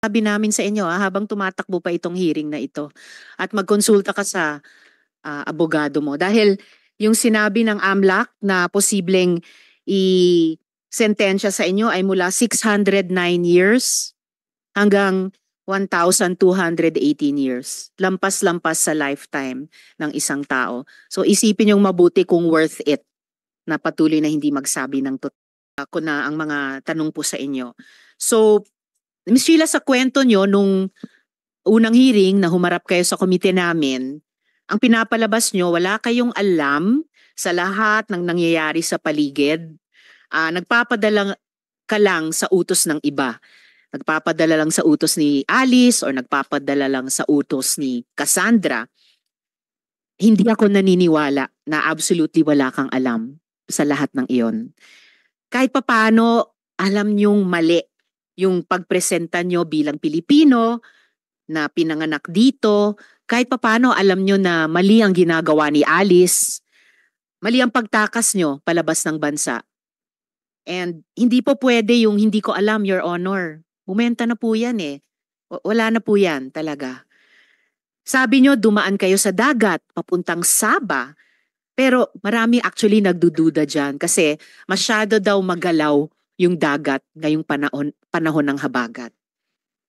itatabi namin sa inyo habang tumatakbo pa itong hearing na ito. At magkonsulta ka sa abogado mo. Dahil yung sinabi ng AMLAC na posibleng i-sentensya sa inyo ay mula 609 years hanggang 1,218 years. Lampas-lampas sa lifetime ng isang tao. So isipin yung mabuti kung worth it na patuloy na hindi magsabi ng totoo. Ako na ang mga tanong po sa inyo. So, Ms. Sheila, sa kwento nyo, nung unang hearing na humarap kayo sa komite namin, ang pinapalabas nyo, wala kayong alam sa lahat ng nangyayari sa paligid. Nagpapadala ka lang sa utos ng iba. Nagpapadala lang sa utos ni Alice or nagpapadala lang sa utos ni Cassandra. Hindi ako naniniwala na absolutely wala kang alam sa lahat ng iyon. Kahit papaano, alam niyong mali yung pagpresenta nyo bilang Pilipino na pinanganak dito. Kahit papaano, alam nyo na mali ang ginagawa ni Alice. Mali ang pagtakas nyo palabas ng bansa. And hindi po pwede yung hindi ko alam, Your Honor. Bumenta na po yan eh. Wala na po yan talaga. Sabi nyo, dumaan kayo sa dagat, papuntang Sabah. Pero marami actually nagdududa dyan kasi masyado daw magalaw yung dagat ngayong panahon ng habagat.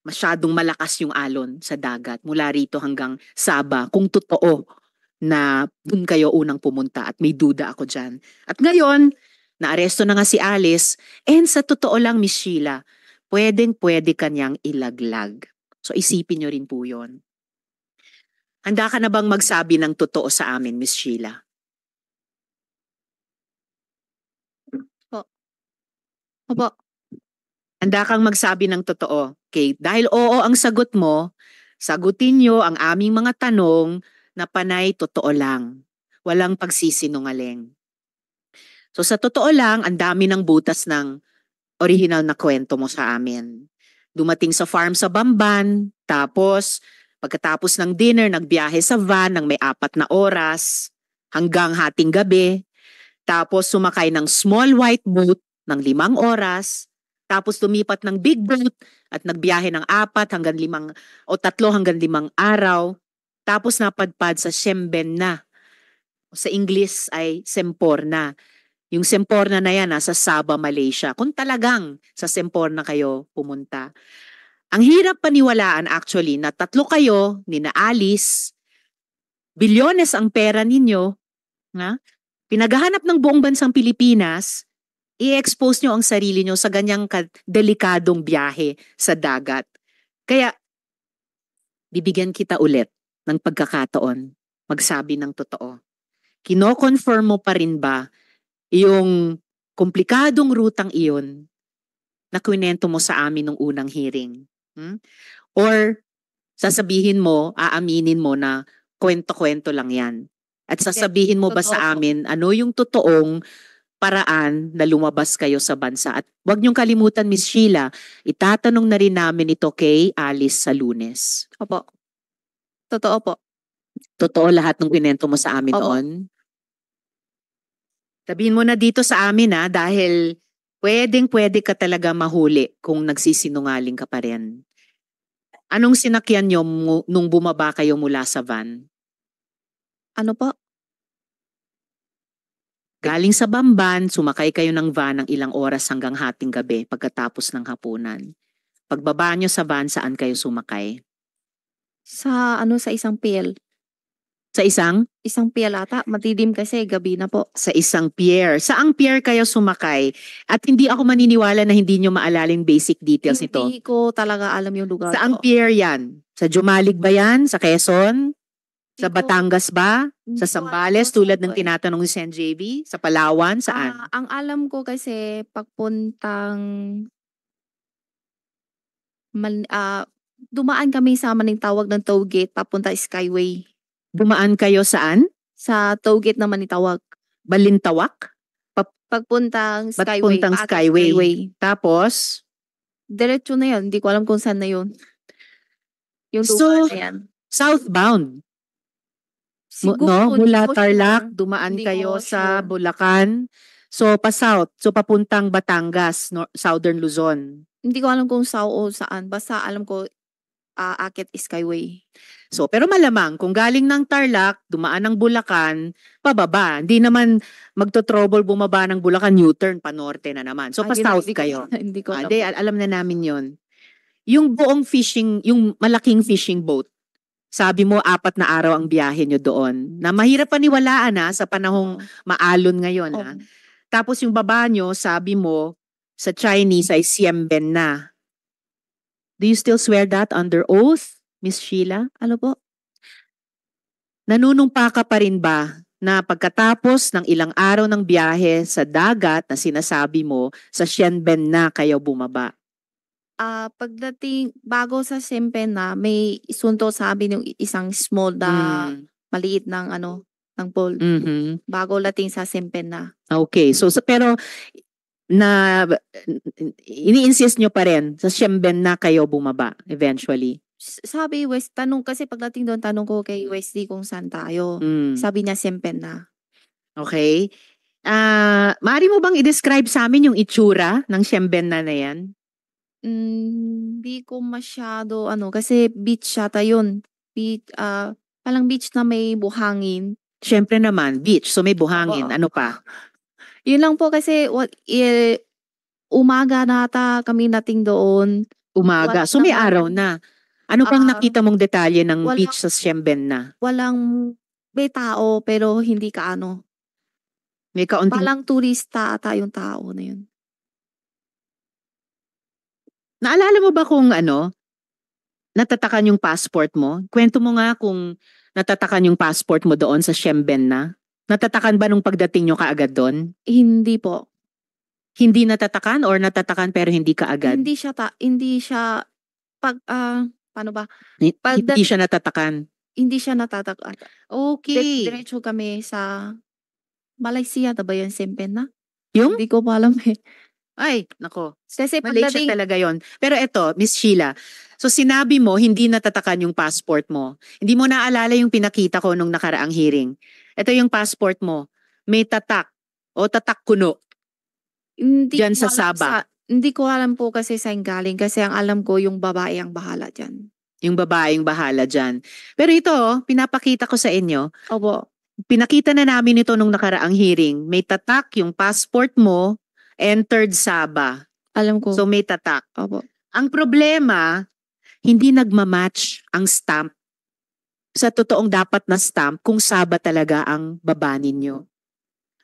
Masyadong malakas yung alon sa dagat mula rito hanggang Sabah kung totoo na dun kayo unang pumunta at may duda ako dyan. At ngayon, naaresto na nga si Alice and sa totoo lang, Miss Sheila, pwedeng-pwede kanyang ilaglag. So isipin nyo rin po yun. Handa ka na bang magsabi ng totoo sa amin, Miss Sheila? Opo. Handa kang magsabi ng totoo. Okay, dahil oo ang sagot mo, sagutin nyo ang aming mga tanong na panay totoo lang. Walang pagsisinungaling. So sa totoo lang, ang dami ng butas ng original na kwento mo sa amin. Dumating sa farm sa Bamban, tapos pagkatapos ng dinner, nagbiyahe sa van ng may 4 na oras hanggang hating gabi. Tapos sumakay ng small white boat ng 5 oras. Tapos lumipat ng big boat at nagbiyahe ng 4 hanggang 5 o 3 hanggang 5 araw. Tapos napadpad sa Siemben. Sa English ay Semporna. Yung Semporna na yan nasa Sabah, Malaysia. Kung talagang sa Semporna kayo pumunta. Ang hirap paniwalaan actually na 3 kayo, ni na Alice, bilyones ang pera ninyo, pinaghahanap ng buong bansang Pilipinas, i-expose nyo ang sarili nyo sa ganyang delikadong biyahe sa dagat. Kaya, bibigyan kita ulit ng pagkakataon magsabi ng totoo. Kino-confirm mo pa rin ba yung komplikadong rutang iyon na kwento mo sa amin nung unang hearing? Or sasabihin mo, aaminin mo na kwento-kwento lang yan? At sasabihin mo ba sa amin ano yung totoong paraan na lumabas kayo sa bansa? At huwag niyong kalimutan, Miss Sheila, itatanong na rin namin ito kay Alice sa Lunes. Opo. Totoo po. Totoo lahat ng kwento mo sa amin noon? Sabihin mo na dito sa amin dahil pwedeng-pwede ka talaga mahuli kung nagsisinungaling ka pa rin. Anong sinakyan niyo nung bumaba kayo mula sa van? Ano po? Galing sa Bamban, sumakay kayo ng van ng ilang oras hanggang hating gabi pagkatapos ng hapunan. Pagbaba niyo sa van, saan kayo sumakay? Sa isang pier. Sa isang? Isang pier ata. Matidim kasi, gabi na po. Sa isang pier. Saang pier kayo sumakay? At hindi ako maniniwala na hindi nyo maalaling basic details nito. Hindi ko talaga alam yung lugar. Saang pier yan? Sa Jumalig ba yan? Sa Quezon? Sa Batangas ba? Sa Zambales tulad ng tinatanong ni Sen JV? Sa Palawan? Saan? Ang alam ko kasi pagpuntang dumaan kami sa Manitawag ng toll gate papunta Skyway. Dumaan kayo saan? Sa toll gate na Manitawag. Balintawak? Pagpuntang Skyway. Pagpuntang Skyway. Tapos? Diretso na yan. Hindi ko alam kung saan na yun. Yung So, na yan. Southbound? Siguro, Mula Tarlac, dumaan Hindi kayo ko sa sure. Bulacan. So, pa-south. So, papuntang Batangas, Southern Luzon. Hindi ko alam kung sao o saan. Basta alam ko, Akit Skyway. So, pero malamang, kung galing ng Tarlac, dumaan ng Bulacan, pababa. Hindi naman magto-trouble bumaba ng Bulacan, U-turn, pa-norte na naman. So, pa-south Hindi ko- kayo. Hindi ko alam. Hindi, alam na namin yon. Yung buong fishing, yung malaking fishing boat, sabi mo, 4 na araw ang biyahe nyo doon. Na mahirap paniwalaan sa panahong maalon ngayon. Oo. Tapos yung baba nyo, sabi mo, sa Chinese ay Siemben na. Do you still swear that under oath, Miss Sheila? Ano po? Nanunumpa ka pa rin ba na pagkatapos ng ilang araw ng biyahe sa dagat na sinasabi mo, sa Siemben na kayo bumaba? Pagdating, bago sa Siempen na, may isunto sa amin yung isang small na maliit ng ng pool. Mhm. Bago dating sa Siempen na. Okay, so pero na ini-insist nyo pa rin sa Siemben na kayo bumaba eventually. Sabi West, tanong kasi pagdating doon, tanong ko kay Wesley kung saan tayo. Mm. Sabi niya Siempen na. Okay. Maaari mo bang i-describe sa amin yung itsura ng Siemben na yan? Hindi ko masyado kasi beach yata yun. Beach, palang beach na may buhangin. Siyempre naman, beach. So may buhangin. Oo. Ano pa? Yun lang po kasi umaga na ata kami nating doon. Umaga. Wala So may naman. araw na. Ano pang nakita mong detalye ng wala- beach sa Siemben na? Walang may tao pero hindi ka May kaunting... Palang turista ata yung tao na yun. Naalala mo ba kung natatakan yung passport mo? Kwento mo nga kung natatakan yung passport mo doon sa Siemben na. Natatakan ba nung pagdating nyo kaagad doon? Hindi po. Hindi natatakan or natatakan pero hindi kaagad? Hindi siya paano ba? Hindi siya natatakan. Hindi siya natatakan. Okay. Diretso kami sa Malaysia na ba yun, Siempen na? Yung? Hindi ko pa alam eh. Ay, nako. Kasi Malaysia talaga yon. Pero eto, Miss Sheila, so sinabi mo hindi natatakan yung passport mo. Hindi mo naalala yung pinakita ko nung nakaraang hearing. Ito yung passport mo. May tatak o tatak kuno. Diyan sa Sabah. Hindi ko alam po kasi saan galing. Kasi ang alam ko yung babae ang bahala dyan. Yung babaeng bahala dyan. Pero ito, pinapakita ko sa inyo. Opo. Pinakita na namin ito nung nakaraang hearing. May tatak yung passport mo, entered Sabah. Alam ko. So may tatak. Opo. Ang problema, hindi nagmamatch ang stamp sa totoong dapat na stamp kung Sabah talaga ang baba ninyo.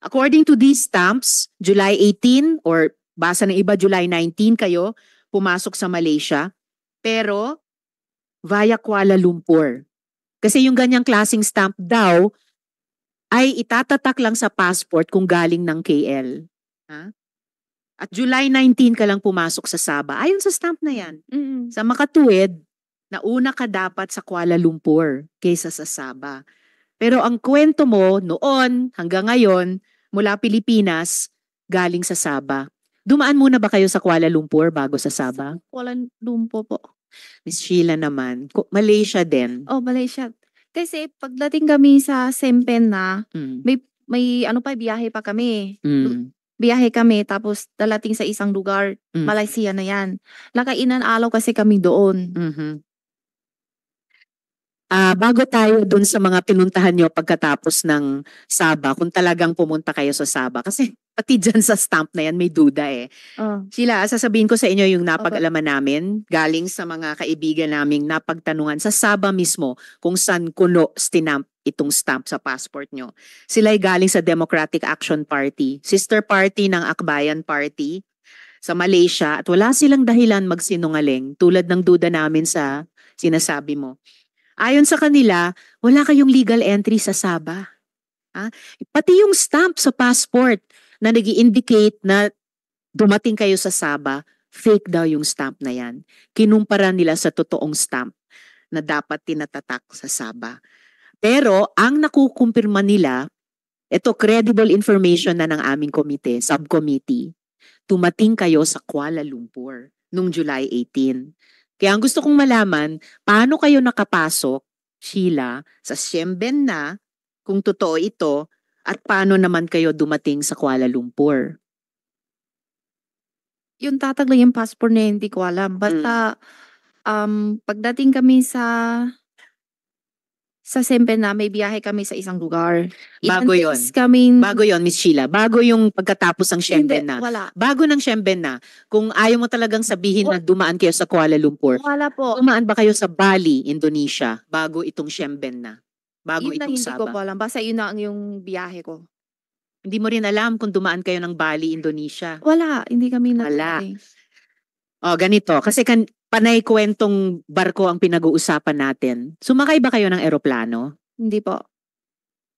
According to these stamps, July 18 or basa ng iba July 19 kayo pumasok sa Malaysia, pero via Kuala Lumpur. Kasi yung ganyang klaseng stamp daw ay itatatak lang sa passport kung galing ng KL. At July 19 ka lang pumasok sa Sabah. Ayon sa stamp na yan. Sa makatuwid, nauna ka dapat sa Kuala Lumpur kaysa sa Sabah. Pero ang kwento mo noon hanggang ngayon, mula Pilipinas, galing sa Sabah. Dumaan muna ba kayo sa Kuala Lumpur bago sa Sabah? Kuala Lumpur po. Miss Sheila naman, Malaysia din. Oh, Malaysia. Kasi pagdating kami sa Siempen na, may biyahe pa kami. Biyahe kami tapos dalating sa isang lugar, Malaysia na yan. Nakainan alaw kasi kami doon. Bago tayo dun sa mga pinuntahan nyo pagkatapos ng Sabah, kung talagang pumunta kayo sa Sabah, kasi pati dyan sa stamp na yan may duda eh. Sheila, sasabihin ko sa inyo yung napag-alaman namin galing sa mga kaibigan naming napagtanungan sa Sabah mismo kung saan kuno stinamp itong stamp sa passport nyo. Sila ay galing sa Democratic Action Party, sister party ng Akbayan Party sa Malaysia, at wala silang dahilan magsinungaling tulad ng duda namin sa sinasabi mo. Ayon sa kanila, wala kayong legal entry sa Sabah. Pati yung stamp sa passport na nag-i-indicate na dumating kayo sa Sabah, fake daw yung stamp na yan. Kinumpara nila sa totoong stamp na dapat tinatatak sa Sabah. Pero ang nakukumpirma nila, ito credible information na ng aming komite, subcommittee, tumating kayo sa Kuala Lumpur noong July 18. Kaya ang gusto kong malaman, paano kayo nakapasok, Sheila, sa Siemben na, kung totoo ito, At paano naman kayo dumating sa Kuala Lumpur? Yung tatag lang yung passport niya, hindi ko alam. Basta, pagdating kami sa Sempen na may biyahe kami sa isang lugar. Bago Ilang yon. days kaming, Bago yon, Miss Sheila. Bago yung pagkatapos ng hindi, Siemben na. wala. Bago ng Siemben na. Kung ayaw mo talagang sabihin na dumaan kayo sa Kuala Lumpur, Wala po. dumaan ba kayo sa Bali, Indonesia, bago itong Siemben na? Bago Yun na itong hindi ko po Sabah? alam. Basta yun na ang yung biyahe ko. Hindi mo rin alam kung dumaan kayo ng Bali, Indonesia. Wala, hindi kami Wala. natapos. O, ganito. Kasi panay kwentong barko ang pinag-uusapan natin. Sumakay ba kayo ng eroplano? Hindi po.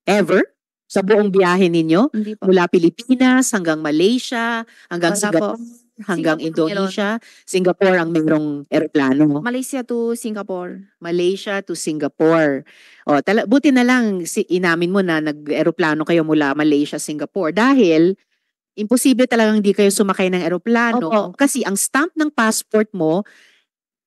Ever? Sa buong biyahe ninyo? Hindi po. Mula Pilipinas hanggang Malaysia, hanggang Wala Singapore, po. hanggang Singapore Indonesia. Singapore ang mayroong eroplano. Malaysia to Singapore. Malaysia to Singapore. O, buti na lang inamin mo na nag-eroplano kayo mula Malaysia, Singapore. Dahil imposible talagang hindi kayo sumakay ng eroplano. Opo. Kasi ang stamp ng passport mo,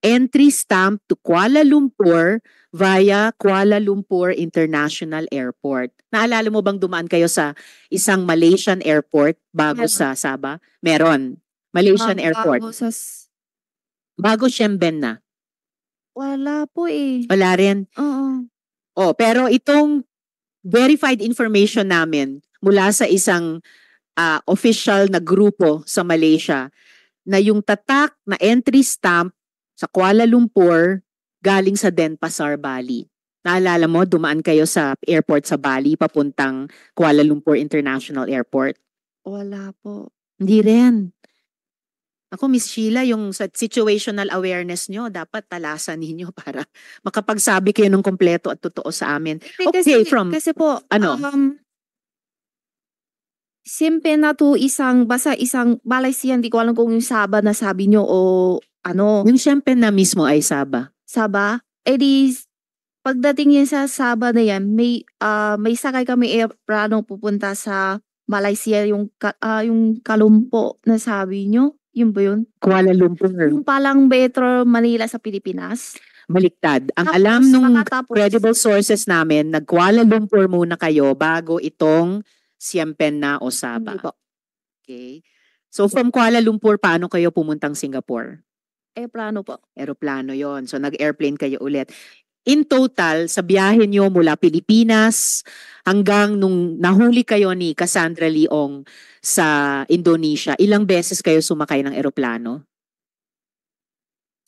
entry stamp to Kuala Lumpur via Kuala Lumpur International Airport. Naalala mo bang dumaan kayo sa isang Malaysian airport bago Meron. sa Sabah? Meron. Malaysian airport. Bago Siemben na. Wala po eh. Wala rin. Oo. Oh, pero itong verified information namin mula sa isang official na grupo sa Malaysia na yung tatak na entry stamp sa Kuala Lumpur galing sa Denpasar, Bali. Naalala mo, dumaan kayo sa airport sa Bali papuntang Kuala Lumpur International Airport? Wala po. Hindi rin. Ako, Miss Sheila, yung sa situational awareness nyo, dapat talasan ninyo para makapagsabi kayo ng kompleto at totoo sa amin. Okay, kasi po, ano? Siyempre na to isang Malaysia, hindi ko alam kung yung Sabah na sabi nyo o ano. Yung siyempre na mismo ay Sabah. Sabah? Di, pagdating yan sa Sabah na yan, may sakay kami aeroplano pupunta sa Malaysia, yung Kalumpo na sabi nyo. Yun ba yun? Kuala Lumpur. Yung palang Metro Manila sa Pilipinas. Baliktad. Ang Tapos, alam nung credible sources namin, nag-Kuala Lumpur muna kayo bago itong Siempen na o Sabah. Hindi po. Okay. So from Kuala Lumpur, paano kayo pumuntang Singapore? Aeroplano po. Aeroplano yon. So nag-airplane kayo ulit. In total, sa biyahe nyo mula Pilipinas hanggang nung nahuli kayo ni Cassandra Leong sa Indonesia, ilang beses kayo sumakay ng aeroplano?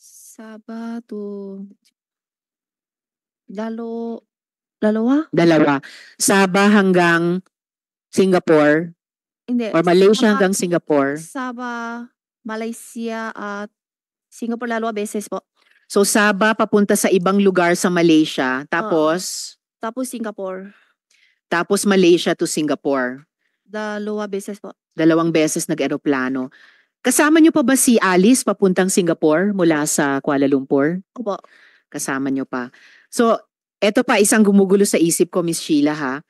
Sabah to dalawa? Dalawa. Sabah hanggang Singapore? Hindi. Or Malaysia hanggang Singapore? Sabah, Malaysia at Singapore dalawa beses po. So Sabah papunta sa ibang lugar sa Malaysia, tapos? Tapos Singapore. Tapos Malaysia to Singapore? Dalawa beses po. 2 beses nag-aeroplano. Kasama niyo pa ba si Alice papuntang Singapore mula sa Kuala Lumpur? Opo. Kasama niyo pa. So, eto pa isang gumugulo sa isip ko, Miss Sheila, ha?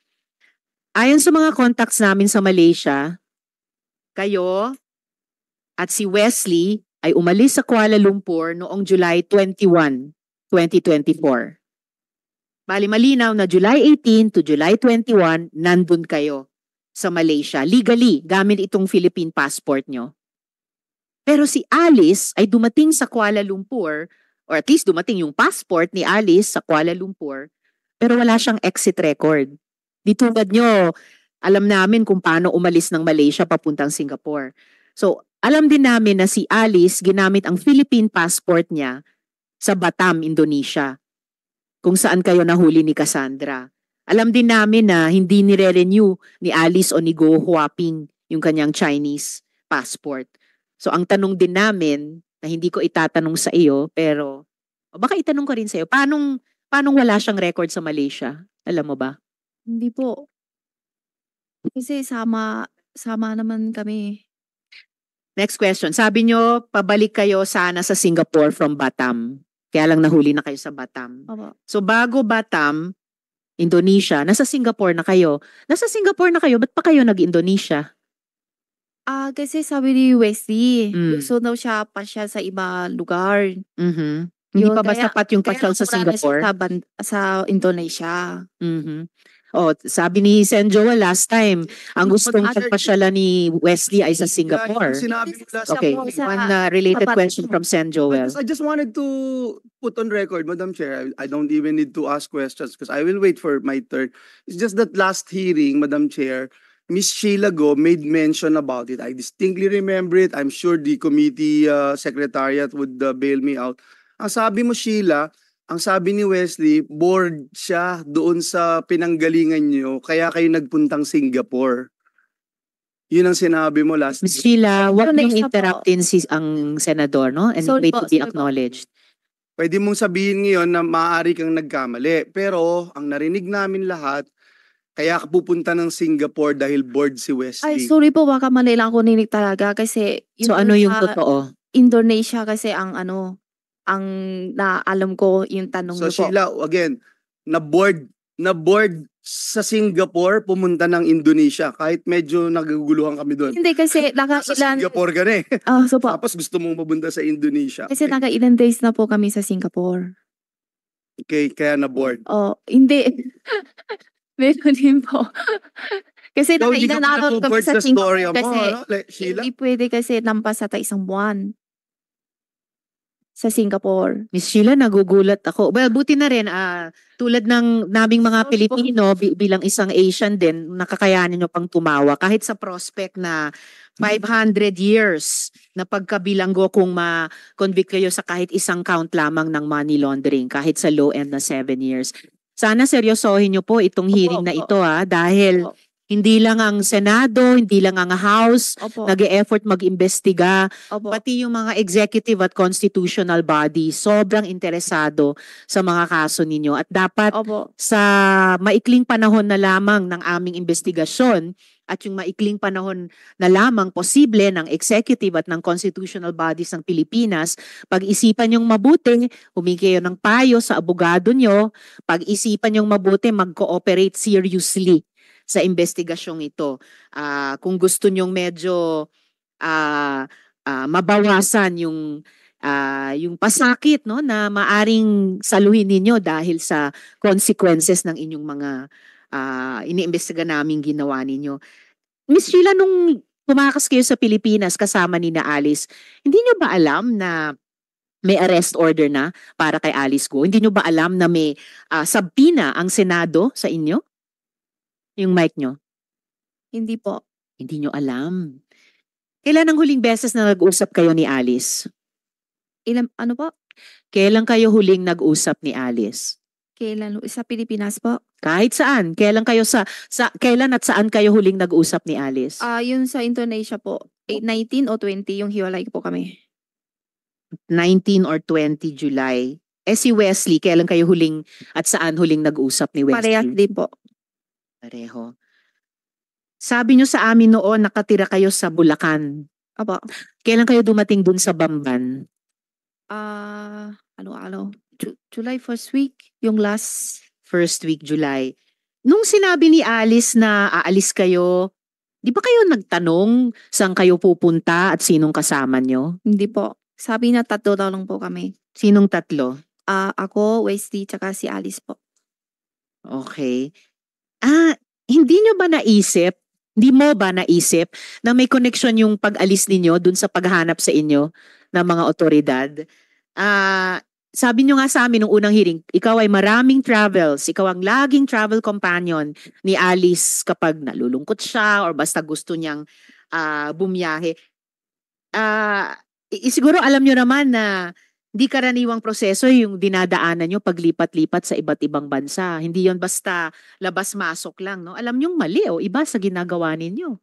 Ayon sa mga contacts namin sa Malaysia, kayo at si Wesley ay umalis sa Kuala Lumpur noong July 21, 2024. Bali malinaw na July 18 to July 21, nandun kayo sa Malaysia. Legally, gamit itong Philippine passport nyo. Pero si Alice ay dumating sa Kuala Lumpur, or at least dumating yung passport ni Alice sa Kuala Lumpur, pero wala siyang exit record. Di tulad nyo, alam namin kung paano umalis ng Malaysia papuntang Singapore. So, alam din namin na si Alice ginamit ang Philippine passport niya sa Batam, Indonesia, kung saan kayo nahuli ni Cassandra. Alam din namin na hindi nire-renew ni Alice o ni Go Huaping yung kanyang Chinese passport. So, ang tanong din namin, na hindi ko itatanong sa iyo, pero baka itanong ko rin sa iyo, paano wala siyang record sa Malaysia? Alam mo ba? Hindi po. Kasi sama naman kami. Next question. Sabi nyo, pabalik kayo sana sa Singapore from Batam. Kaya lang nahuli na kayo sa Batam. Opo. So bago Batam, Indonesia, nasa Singapore na kayo. Nasa Singapore na kayo, ba't pa kayo nag-Indonesia? Kasi sabi ni Wesley, gusto daw siya pasyal sa iba lugar. Hindi pa ba sapat yung pasyal sa Singapore? Sa Indonesia. Sabi ni Sen Joel last time, ang gustong Madam Chair, pagpasyalan ni Wesley ay sa Singapore. yung sinabi mo last Okay, week, one related Sapat. question from Sen Joel. I just wanted to put on record, Madam Chair, I don't even need to ask questions because I will wait for my turn. It's just that last hearing, Madam Chair, Miss Sheila Go made mention about it. I distinctly remember it. I'm sure the committee secretariat would bail me out. Ang sabi mo, Sheila, ang sabi ni Wesley, bored siya doon sa pinanggalingan niyo, kaya kayo nagpuntang Singapore. Yun ang sinabi mo last Ms. Sheila, wag Yung niyong next na po. interruptin ang senador, no? And Sorry wait po, to be sorry po. acknowledged. Pwede mong sabihin ngayon na maaari kang nagkamali. Pero ang narinig namin lahat, kaya ka pupunta ng Singapore dahil bored si Ay, Wesley. sorry po, baka mali lang ako ninig talaga kasi So ano yung sa totoo? Indonesia kasi ang naalam ko yung tanong So niyo po. Sheila, again, na-bored sa Singapore, pumunta ng Indonesia. Kahit medyo naguguluhan kami doon. Hindi kasi Sa nakailan, Singapore ka na eh. so po, Tapos gusto mong mapunta sa Indonesia. kasi nakailan days na po kami sa Singapore. Okay, kaya na-bored. Hindi. Meron din po. Kasi So, hindi ka nakailan pa araw kami na-bored sa sa story Singapore mo, kasi ano? Sheila? hindi pwede kasi lampas sa isang buwan sa Singapore. Miss Sheila, nagugulat ako. Well, buti na rin, tulad ng naming mga Sorry po. Pilipino, bilang isang Asian din, nakakayanin nyo pang tumawa. Kahit sa prospect na 500 years na pagkabilanggo kung ma-convict kayo sa kahit isang count lamang ng money laundering, kahit sa low end na 7 years. Sana seryosohin nyo po itong hearing na ito dahil Opo. hindi lang ang Senado, hindi lang ang House, Opo. nag-e-effort mag-imbestiga, Opo. pati yung mga executive at constitutional body, sobrang interesado sa mga kaso ninyo. At dapat Opo. sa maikling panahon na lamang ng aming investigasyon at yung maikling panahon na lamang posible ng executive at ng constitutional bodies ng Pilipinas, pag-isipan yung mabuti, humingi kayo ng payo sa abogado nyo, pag-isipan yung mabuti, mag-cooperate seriously sa investigasyong ito. Kung gusto nyong medyo mabawasan yung pasakit, no, na maaring saluhin ninyo dahil sa consequences ng inyong mga iniimbestiga naming ginawa ninyo. Miss Sheila, nung tumakas kayo sa Pilipinas kasama ni na Alice, hindi nyo ba alam na may arrest order na para kay Alice Go? Hindi nyo ba alam na may subpoena ang Senado sa inyo? Yung mic nyo? Hindi po. Hindi nyo alam. Kailan ang huling beses na nag-usap kayo ni Alice? Ano po? Kailan kayo huling nag-usap ni Alice? Kailan? Sa Pilipinas po? Kahit saan. Kailan kayo kailan at saan kayo huling nag-usap ni Alice? Yun sa Indonesia po. 19 o 20 yung hiwalay po kami. 19 or 20 July. Si Wesley, kailan kayo huling at saan huling nag-usap ni Wesley? Parehas din po. Pareho. Sabi nyo sa amin noon, nakatira kayo sa Bulacan. Opo. Kailan kayo dumating dun sa Bamban? July 1st week, yung last. First week, July. Nung sinabi ni Alice na aalis kayo, di ba kayo nagtanong saan kayo pupunta at sinong kasama nyo? Hindi po. Sabi na 3 daw lang po kami. Sinong 3? Ako, Wesley, tsaka si Alice po. Okay. Hindi mo ba naisip na may connection yung pag-alis ninyo dun sa paghanap sa inyo ng mga otoridad? Sabi nyo nga sa amin nung unang hearing, ikaw ay maraming travels, ikaw ang laging travel companion ni Alice kapag nalulungkot siya or basta gusto niyang bumiyahe. Siguro alam nyo naman na di karaniwang proseso yung dinadaanan nyo paglipat-lipat sa iba't ibang bansa. Hindi yon basta labas-masok lang, no? Alam nyong mali o iba sa ginagawa ninyo.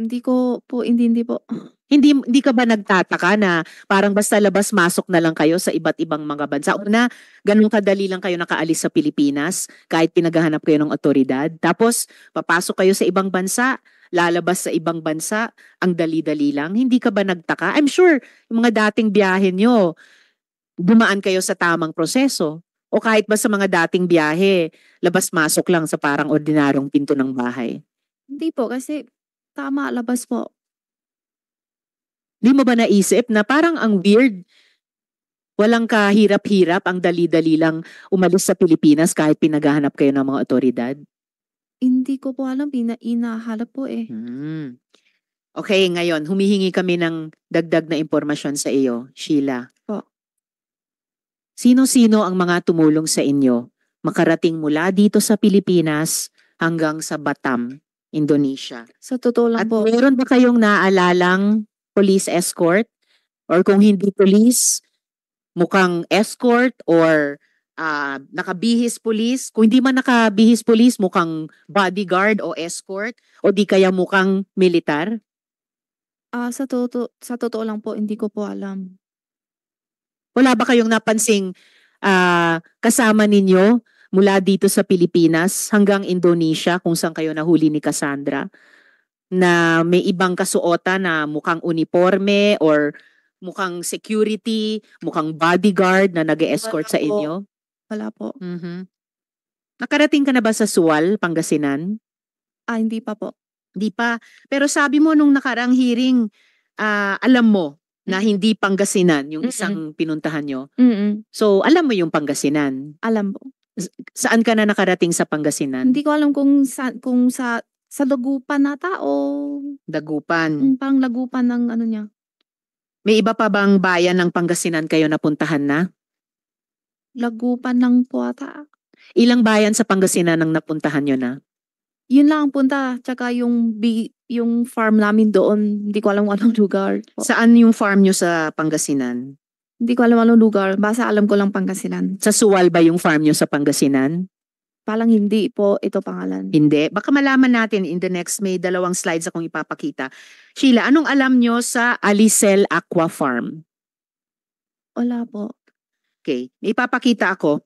Hindi ko po, hindi po. Hindi ka ba nagtataka na parang basta labas-masok na lang kayo sa iba't ibang mga bansa? Una, ganun kadali lang kayo nakaalis sa Pilipinas kahit pinaghahanap kayo ng otoridad. Tapos, papasok kayo sa ibang bansa, lalabas sa ibang bansa, ang dali-dali lang. Hindi ka ba nagtaka? I'm sure, yung mga dating biyahe nyo, dumaan kayo sa tamang proseso. O kahit ba sa mga dating biyahe, labas-masok lang sa parang ordinaryong pinto ng bahay. Hindi po, kasi tama, labas po. Di mo ba naisip na parang ang weird Walang kahirap-hirap, ang dali-dali lang umalis sa Pilipinas kahit pinaghahanap kayo ng mga otoridad? Hindi ko po alam, inahalap po eh. Okay, ngayon, humihingi kami ng dagdag na impormasyon sa iyo, Sheila. Po. Sino-sino ang mga tumulong sa inyo makarating mula dito sa Pilipinas hanggang sa Batam, Indonesia? Sa totoo lang At po, meron ba kayong naalalang police escort? Or kung hindi police, mukhang escort or nakabihis police? Kung hindi man nakabihis police, mukhang bodyguard o escort? O di kaya mukhang militar? sa totoo lang po, hindi ko po alam. Wala ba kayong napansing kasama ninyo mula dito sa Pilipinas hanggang Indonesia kung saan kayo nahuli ni Cassandra na may ibang kasuotan na mukhang uniforme or mukhang security, mukhang bodyguard na nag-escort Wala sa po. inyo? Wala po. Nakarating ka na ba sa Sual, Pangasinan? Hindi pa po. Di pa. Pero sabi mo nung nakaraang hearing, alam mo na hindi Pangasinan yung isang pinuntahan nyo. So, alam mo yung Pangasinan. Alam po. Saan ka na nakarating sa Pangasinan? Hindi ko alam kung sa Dagupan nata o Dagupan. parang Lagupan ng ano niya. May iba pa bang bayan ng Pangasinan kayo napuntahan na? Lagupan lang po ata. Ilang bayan sa Pangasinan ang napuntahan nyo na? Yun lang ang punta. Tsaka yung farm namin doon, hindi ko alam anong lugar po. Saan yung farm nyo sa Pangasinan? Hindi ko alam anong lugar. Basta alam ko lang Pangasinan. Sa Sual ba yung farm nyo sa Pangasinan? Parang hindi po ito pangalan. Hindi. Baka malaman natin in the next, may 2 slides akong ipapakita. Sheila, anong alam nyo sa Alicel Aqua Farm? Wala po. Okay. May ipapakita ako.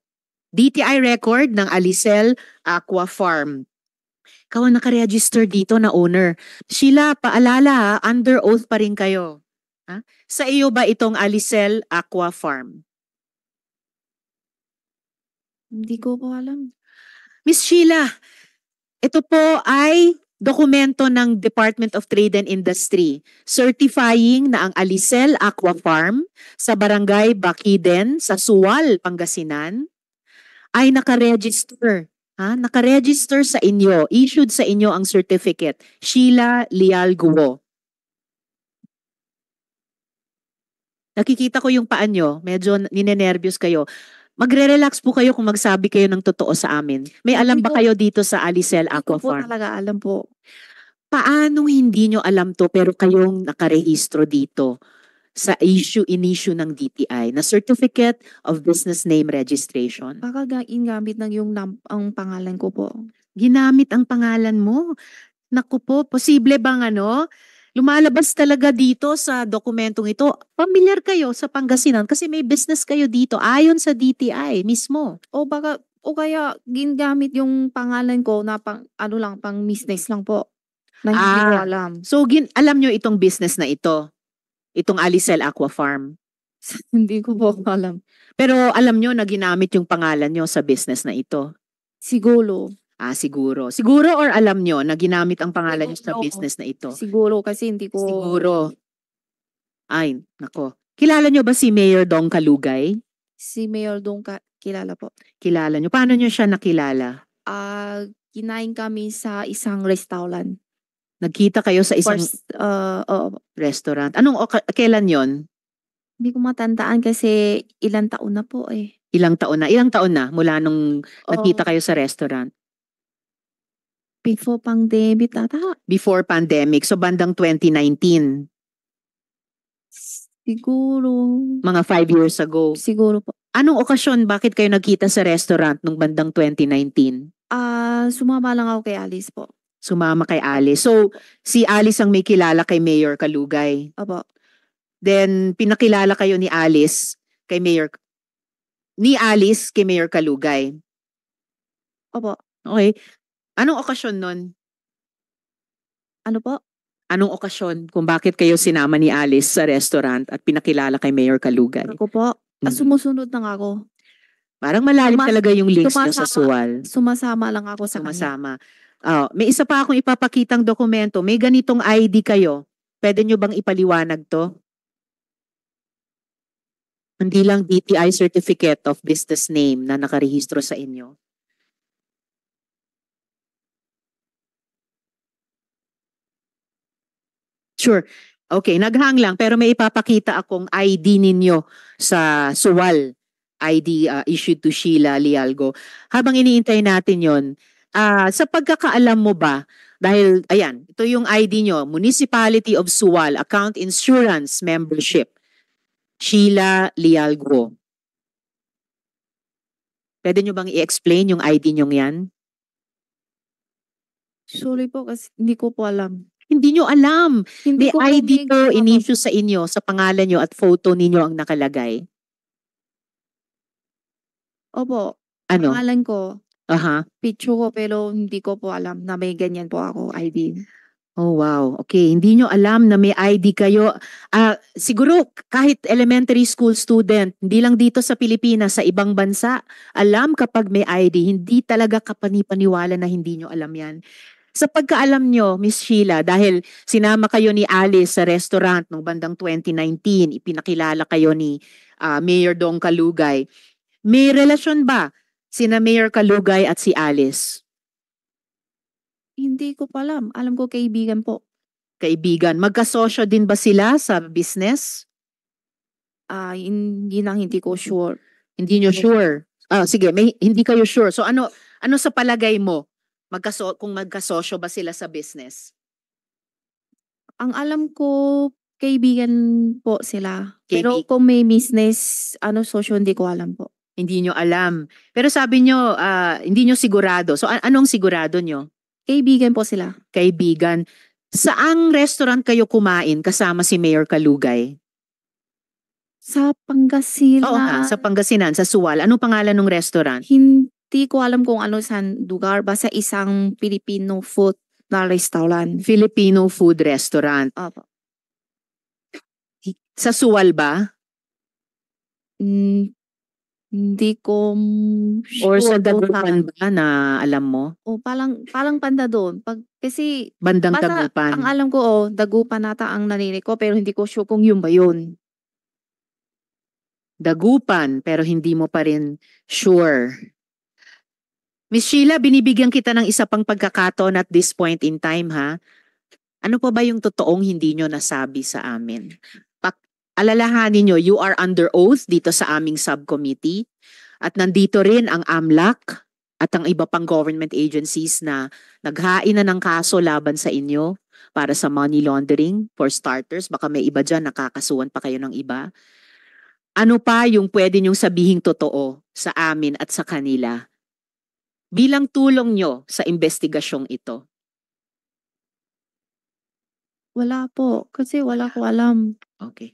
DTI record ng Alicel Aqua Farm. Ikaw ang nakaregister dito na owner. Sheila, paalala under oath pa rin kayo. Sa iyo ba itong Alicel Aqua Farm? Hindi ko po alam. Miss Sheila, ito po ay dokumento ng Department of Trade and Industry certifying na ang Alicel Aqua Farm sa Barangay Baciden sa Sual, Pangasinan ay nakaregister. Nakaregister sa inyo, issued sa inyo ang certificate, Sheila Leal Guo. Nakikita ko yung paan nyo, medyo ninenervyos kayo. Magre-relax po kayo kung magsabi kayo ng totoo sa amin. May alam ba kayo dito sa Alicel Aqua Hindi ko po Farm? talaga alam po. Paano hindi nyo alam to pero kayong nakarehistro dito sa issue ng DTI na Certificate of Business Name Registration? Baka ginamit ng yung ang pangalan ko po. Ginamit ang pangalan mo? Naku po, posible bang lumalabas talaga dito sa dokumentong ito? Pamilyar kayo sa Pangasinan kasi may business kayo dito ayon sa DTI mismo. O kaya ginamit yung pangalan ko na pang business lang po. Na hindi ko alam. So alam nyo itong business na ito? Itong Alicel Aqua Farm? Hindi ko po alam. Pero alam nyo na ginamit yung pangalan nyo sa business na ito? Siguro. Siguro. Siguro or alam nyo na ginamit ang pangalan nyo sa Siguro. business na ito? Siguro kasi hindi ko... Siguro. Ay, nako. Kilala nyo ba si Mayor Dong Kalugay? Si Mayor Dong kilala po. Kilala nyo. Paano nyo siya nakilala? Kinain kami sa isang restaurant. Nagkita kayo sa isang restaurant. Kailan yon? Hindi ko matandaan kasi ilang taon na po eh. Ilang taon na? Ilang taon na mula nung nagkita kayo sa restaurant? Before pandemic ata. Before pandemic. So bandang 2019. Siguro. Mga 5 years ago. Siguro po. Anong okasyon bakit kayo nagkita sa restaurant nung bandang 2019? Sumama lang ako kay Alice po. Sumama kay Alice. So, si Alice ang may kilala kay Mayor Kalugay. Opo. Then, pinakilala kayo ni Alice kay Mayor Kalugay. Opo. Okay. Anong okasyon nun? Ano po? Anong okasyon kung bakit kayo sinama ni Alice sa restaurant at pinakilala kay Mayor Kalugay? Ako po. Sumusunod lang ako. Parang malalim talaga yung links nyo sa Sual. Sumasama lang ako sa kanya. Sumasama. May isa pa akong ipapakitang dokumento. May ganitong ID kayo. Pwede nyo bang ipaliwanag to? Hindi lang DTI Certificate of Business Name na nakarehistro sa inyo. Sure. Okay, naghang lang pero may ipapakita akong ID ninyo sa Suwal. ID issued to Sheila Lialgo. Habang iniintay natin yon, sa pagkakaalam mo ba, dahil ayan, ito yung ID nyo, Municipality of Suwal, Account Insurance Membership, Sheila Lialgo. Pwede nyo bang i-explain yung ID nyo yan? Sorry po kasi hindi ko po alam. Hindi nyo alam. Hindi May ko po ID po may- in-issue sa inyo, sa pangalan nyo at photo ninyo ang nakalagay. Opo, Ano? pangalan ko, Aha. picture ko pero hindi ko po alam na may ganyan po ako ID. Oh wow. Okay, hindi nyo alam na may ID kayo. Siguro kahit elementary school student, hindi lang dito sa Pilipinas, sa ibang bansa, alam kapag may ID, hindi talaga kapanipaniwala na hindi nyo alam yan. Sa pagkaalam nyo, Miss Sheila, dahil sinama kayo ni Alice sa restaurant noong bandang 2019, ipinakilala kayo ni Mayor Dong Kalugay. May relasyon ba sina Mayor Kalugay at si Alice? Hindi ko pa alam. Alam ko kaibigan po. Kaibigan. Magkasosyo din ba sila sa business? Hindi ko sure. Hindi nyo sure? Sige, hindi kayo sure. So ano sa palagay mo? Kung magkasosyo ba sila sa business? Ang alam ko, kaibigan po sila. Pero kung may business, sosyo, hindi ko alam po. Hindi nyo alam. Pero sabi nyo, hindi nyo sigurado. So anong sigurado nyo? Kaibigan po sila. Kaibigan. Saang restaurant kayo kumain kasama si Mayor Kalugay? Sa Pangasinan. Oo nga, sa Pangasinan, sa Suwal. Anong pangalan ng restaurant? Hindi ko alam kung ano saan lugar. Basta isang Filipino food na restaurant. Filipino food restaurant. Opo. Sa Suwal ba? Hindi ko sure. Or sa Dagupan ba na alam mo? O parang banda doon. Kasi Bandang basta Dagupan. ang alam ko, Dagupan nata ang narinig ko pero hindi ko sure kung yun ba yun. Dagupan pero hindi mo pa rin sure. Miss Sheila, binibigyan kita ng isa pang pagkakataon at this point in time ha. Ano pa ba yung totoong hindi nyo nasabi sa amin? Alalahanin nyo, you are under oath dito sa aming subcommittee at nandito rin ang AMLAC at ang iba pang government agencies na naghain na ng kaso laban sa inyo para sa money laundering. For starters, baka may iba dyan, nakakasuhan pa kayo ng iba. Ano pa yung pwede nyong sabihing totoo sa amin at sa kanila bilang tulong nyo sa investigasyong ito? Wala po. Kasi wala ko alam. Okay.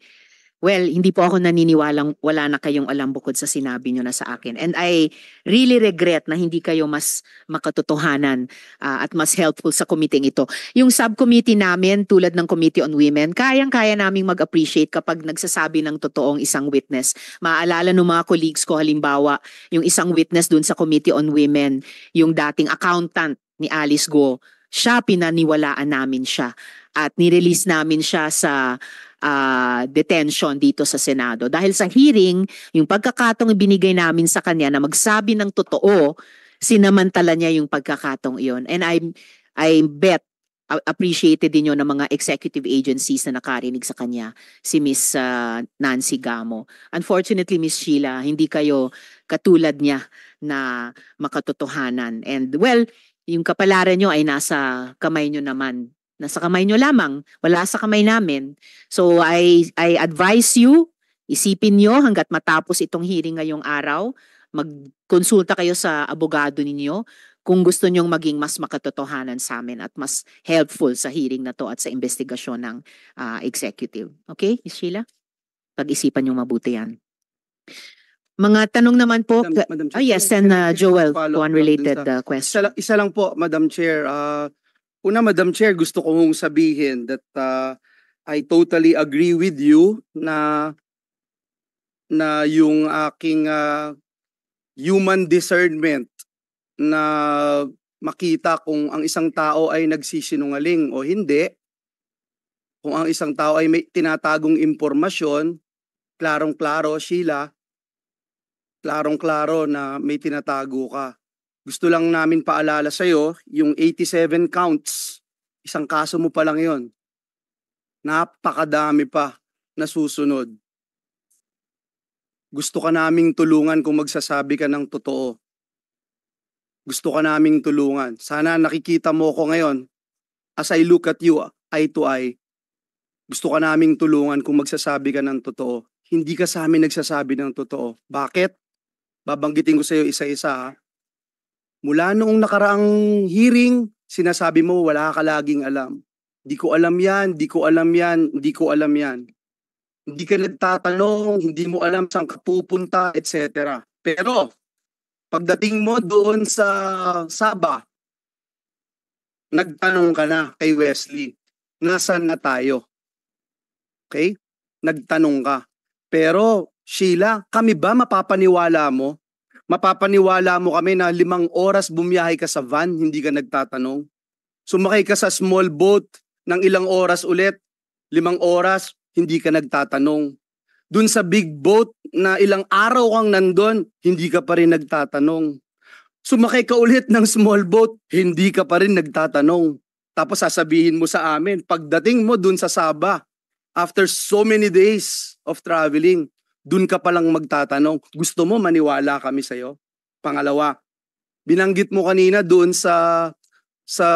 Well, hindi po ako naniniwalang wala na kayong alam bukod sa sinabi nyo na sa akin. And I really regret na hindi kayo mas makatotohanan at mas helpful sa committee ito. Yung subcommittee namin, tulad ng Committee on Women, kayang-kaya naming mag-appreciate kapag nagsasabi ng totoong isang witness. Maaalala ng mga colleagues ko, halimbawa, yung isang witness dun sa Committee on Women, yung dating accountant ni Alice Go, siya, pinaniwalaan namin siya. At nirelease namin siya sa detention dito sa Senado. Dahil sa hearing, yung pagkakataong ibinigay namin sa kanya na magsabi ng totoo, sinamantala niya yung pagkakataong iyon. And I bet appreciated din yun ng mga executive agencies na nakarinig sa kanya, si Miss Nancy Gamo. Unfortunately, Miss Sheila, hindi kayo katulad niya na makatotohanan. And well, yung kapalaran nyo ay nasa kamay nyo naman. Nasa kamay nyo lamang, wala sa kamay namin. So I advise you, isipin nyo hanggat matapos itong hearing ngayong araw, magkonsulta kayo sa abogado ninyo kung gusto nyong maging mas makatotohanan sa amin at mas helpful sa hearing na to at sa investigasyon ng executive. Okay, Ms. Sheila? Pag-isipan nyo mabuti yan. Mga tanong naman po. Madam Chair, yes, and Joel, one related question. Isa lang po, Madam Chair. Una, Madam Chair, gusto kong sabihin that I totally agree with you na yung aking human discernment na makita kung ang isang tao ay nagsisinungaling o hindi, kung ang isang tao ay may tinatagong impormasyon, Klarong-klaro, Sheila, klarong-klaro na may tinatago ka. Gusto lang namin paalala sa'yo, yung 87 counts, isang kaso mo pa lang yon. Napakadami pa na susunod. Gusto ka naming tulungan kung magsasabi ka ng totoo. Gusto ka naming tulungan. Sana nakikita mo ko ngayon, as I look at you eye to eye, gusto ka naming tulungan kung magsasabi ka ng totoo. Hindi ka sa amin nagsasabi ng totoo. Bakit? Babanggitin ko sa iyo isa-isa ha. Mula noong nakaraang hearing, sinasabi mo wala ka laging alam. Di ko alam yan, di ko alam yan, di ko alam yan. Hindi ka nagtatanong, hindi mo alam saan ka pupunta, etc. Pero, pagdating mo doon sa Sabah, nagtanong ka na kay Wesley, nasaan na tayo? Okay? Nagtanong ka. Pero, Sheila, kami ba mapapaniwala mo? Mapapaniwala mo kami na 5 oras bumiyahe ka sa van, hindi ka nagtatanong? Sumakay ka sa small boat ng ilang oras ulit, 5 oras, hindi ka nagtatanong. Dun sa big boat na ilang araw kang nandun, hindi ka pa rin nagtatanong. Sumakay ka ulit ng small boat, hindi ka pa rin nagtatanong. Tapos sasabihin mo sa amin, pagdating mo dun sa Sabah, after so many days of traveling, dun ka palang magtatanong. Gusto mo maniwala kami sa'yo? Pangalawa, binanggit mo kanina doon sa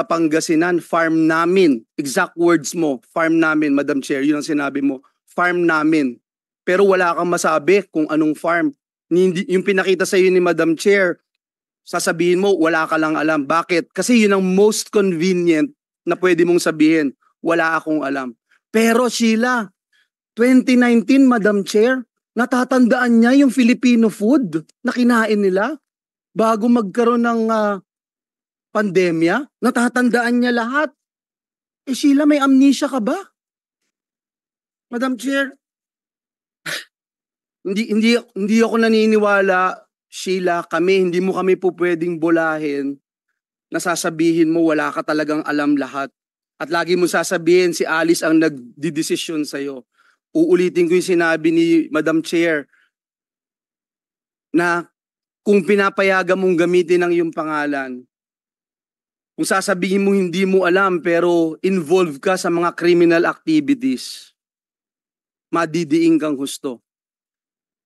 Pangasinan, farm namin. Exact words mo, farm namin, Madam Chair. Yun ang sinabi mo, farm namin. Pero wala kang masabi kung anong farm. Yung pinakita sa iyo ni Madam Chair, sasabihin mo, wala ka lang alam. Bakit? Kasi yun ang most convenient na pwede mong sabihin, wala akong alam. Pero Sheila, 2019, Madam Chair, natatandaan niya yung Filipino food na kinain nila bago magkaroon ng pandemya, natatandaan niya lahat. Eh Sheila, may amnesia ka ba? Madam Chair, hindi ako naniniwala, Sheila, hindi mo kami po pwedeng bulahin na sasabihin mo wala ka talagang alam lahat. At lagi mo sasabihin si Alice ang nagdidesisyon sa'yo. Uulitin ko yung sinabi ni Madam Chair na kung pinapayagan mong gamitin ang iyong pangalan, kung sasabihin mo hindi mo alam pero involved ka sa mga criminal activities, madidiing kang husto.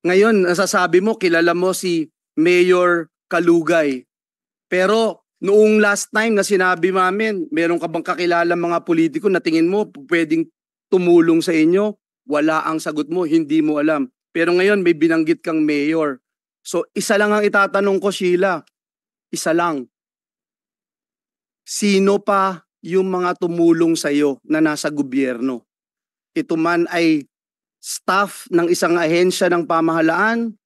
Ngayon, nasasabi mo, kilala mo si Mayor Kalugay. Pero noong last time na sinabi namin, meron ka bang kakilala mga politiko na tingin mo pwedeng tumulong sa inyo? Wala ang sagot mo, hindi mo alam. Pero ngayon may binanggit kang mayor. So isa lang ang itatanong ko, Sheila. Isa lang. Sino pa yung mga tumulong sa iyo na nasa gobyerno? Ito man ay staff ng isang ahensya ng pamahalaan,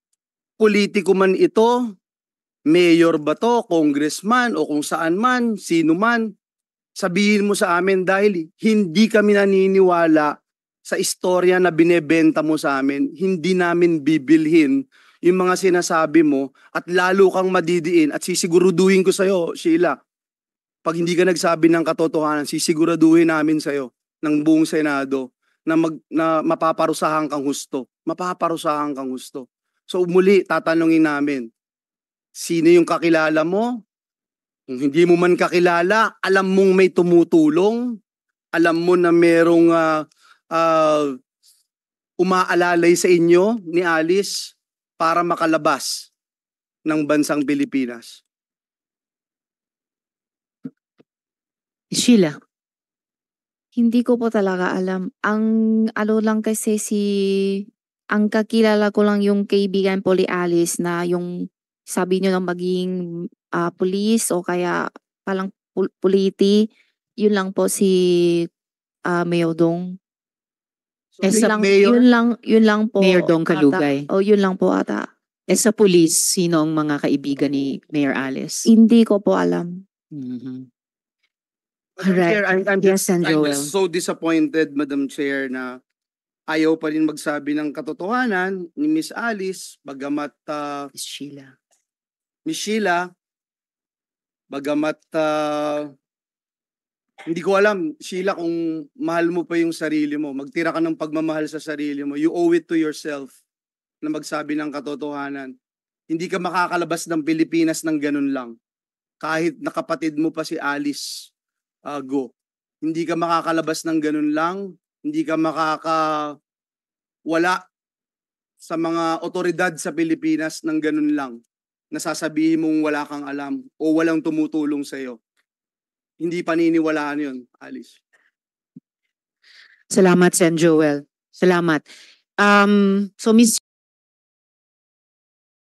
politiko man ito, mayor ba to, congressman o kung saan man, sino man, sabihin mo sa amin dahil hindi kami naniniwala sa istorya na binebenta mo sa amin, hindi namin bibilhin yung mga sinasabi mo at lalo kang madidiin at sisiguraduhin ko sa'yo, Sheila, pag hindi ka nagsabi ng katotohanan, sisiguraduhin namin sa'yo ng buong Senado na mapaparusahan kang husto. Mapaparusahan kang husto. So muli, tatanungin namin, sino yung kakilala mo? Kung hindi mo man kakilala, alam mong may tumutulong, alam mo na merong umaalalay sa inyo ni Alice para makalabas ng bansang Pilipinas. Sheila. Hindi ko po talaga alam. Ang lang kasi ang kakilala ko lang yung kaibigan po ni Alice na yung sabi niyo na maging police o kaya palang puliti, yun lang po si Mayor Dong. So, Mayor? Yun lang po. Mayor Dong Kalugay. O yun lang po ata. Sa police, sino ang mga kaibigan ni Mayor Alice? Hindi ko po alam. Mm-hmm. Madam Chair, I'm Yes, and Joel. just so disappointed, Madam Chair, na ayaw pa rin magsabi ng katotohanan ni Miss Alice, bagamat Miss Sheila, bagamat Hindi ko alam, Sheila, kung mahal mo pa yung sarili mo, magtira ka ng pagmamahal sa sarili mo. You owe it to yourself na magsabi ng katotohanan. Hindi ka makakalabas ng Pilipinas ng ganun lang. Kahit nakapatid mo pa si Alice Go. Hindi ka makakalabas ng ganun lang. Hindi ka wala sa mga otoridad sa Pilipinas ng ganun lang. Nasasabihin mong wala kang alam o walang tumutulong sa'yo. Hindi paniniwalaan yun, Alice. Salamat, Sen Joel. Salamat. So, Miss